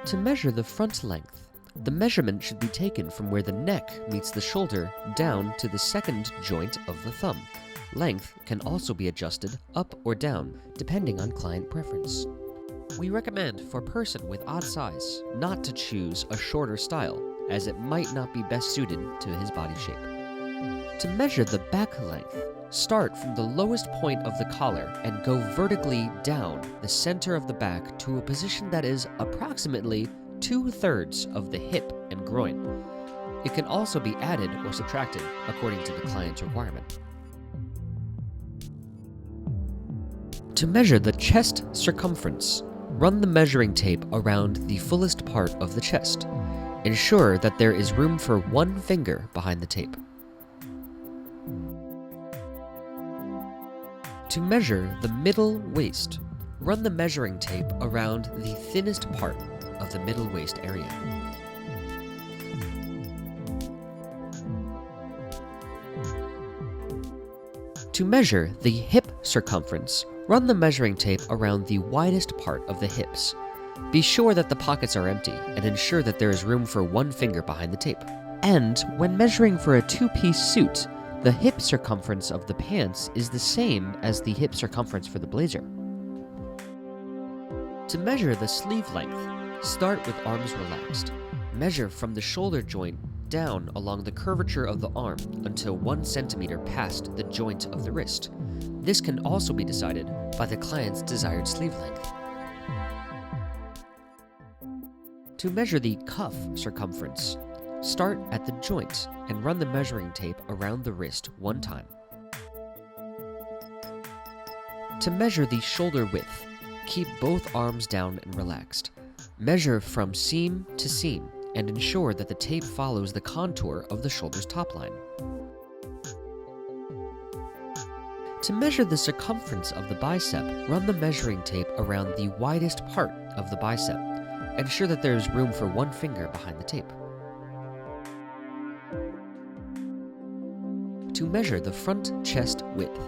To measure the front length, the measurement should be taken from where the neck meets the shoulder down to the second joint of the thumb. Length can also be adjusted up or down depending on client preference. We recommend for a person with odd size not to choose a shorter style, as it might not be best suited to his body shape. To measure the back length, start from the lowest point of the collar and go vertically down the center of the back to a position that is approximately 2/3 of the hip and groin. It can also be added or subtracted according to the client's requirement. To measure the chest circumference, run the measuring tape around the fullest part of the chest. Ensure that there is room for one finger behind the tape. To measure the middle waist, run the measuring tape around the thinnest part of the middle waist area. To measure the hip circumference, run the measuring tape around the widest part of the hips. Be sure that the pockets are empty and ensure that there is room for one finger behind the tape. And when measuring for a two-piece suit, the hip circumference of the pants is the same as the hip circumference for the blazer. To measure the sleeve length, start with arms relaxed. Measure from the shoulder joint down along the curvature of the arm until 1 centimeter past the joint of the wrist. This can also be decided by the client's desired sleeve length. To measure the cuff circumference, start at the joint and run the measuring tape around the wrist 1 time. To measure the shoulder width, keep both arms down and relaxed. Measure from seam to seam and ensure that the tape follows the contour of the shoulder's top line. To measure the circumference of the bicep, run the measuring tape around the widest part of the bicep. Ensure that there is room for one finger behind the tape. To measure the front chest width,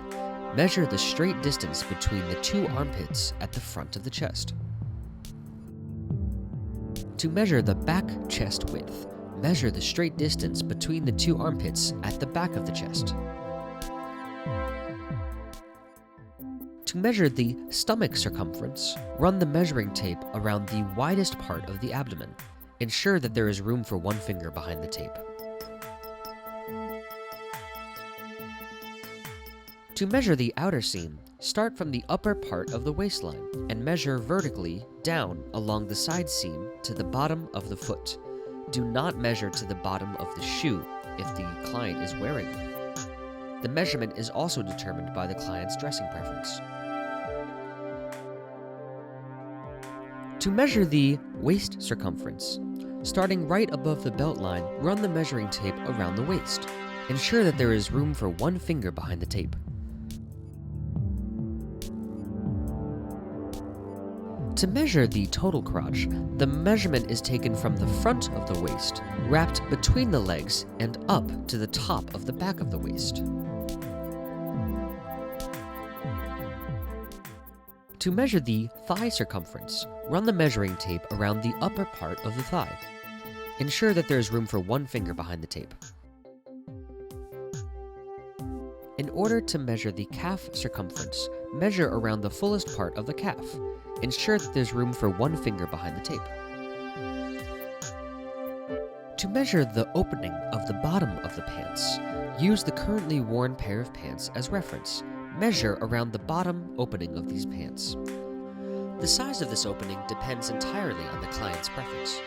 measure the straight distance between the 2 armpits at the front of the chest. To measure the back chest width, measure the straight distance between the 2 armpits at the back of the chest. To measure the stomach circumference, run the measuring tape around the widest part of the abdomen. Ensure that there is room for one finger behind the tape. To measure the outer seam, start from the upper part of the waistline and measure vertically down along the side seam to the bottom of the foot. Do not measure to the bottom of the shoe if the client is wearing it. The measurement is also determined by the client's dressing preference. To measure the waist circumference, starting right above the belt line, run the measuring tape around the waist. Ensure that there is room for one finger behind the tape. To measure the total crotch, the measurement is taken from the front of the waist, wrapped between the legs, and up to the top of the back of the waist. To measure the thigh circumference, run the measuring tape around the upper part of the thigh. Ensure that there is room for one finger behind the tape. In order to measure the calf circumference, measure around the fullest part of the calf. Ensure that there's room for one finger behind the tape. To measure the opening of the bottom of the pants, use the currently worn pair of pants as reference. Measure around the bottom opening of these pants. The size of this opening depends entirely on the client's preference.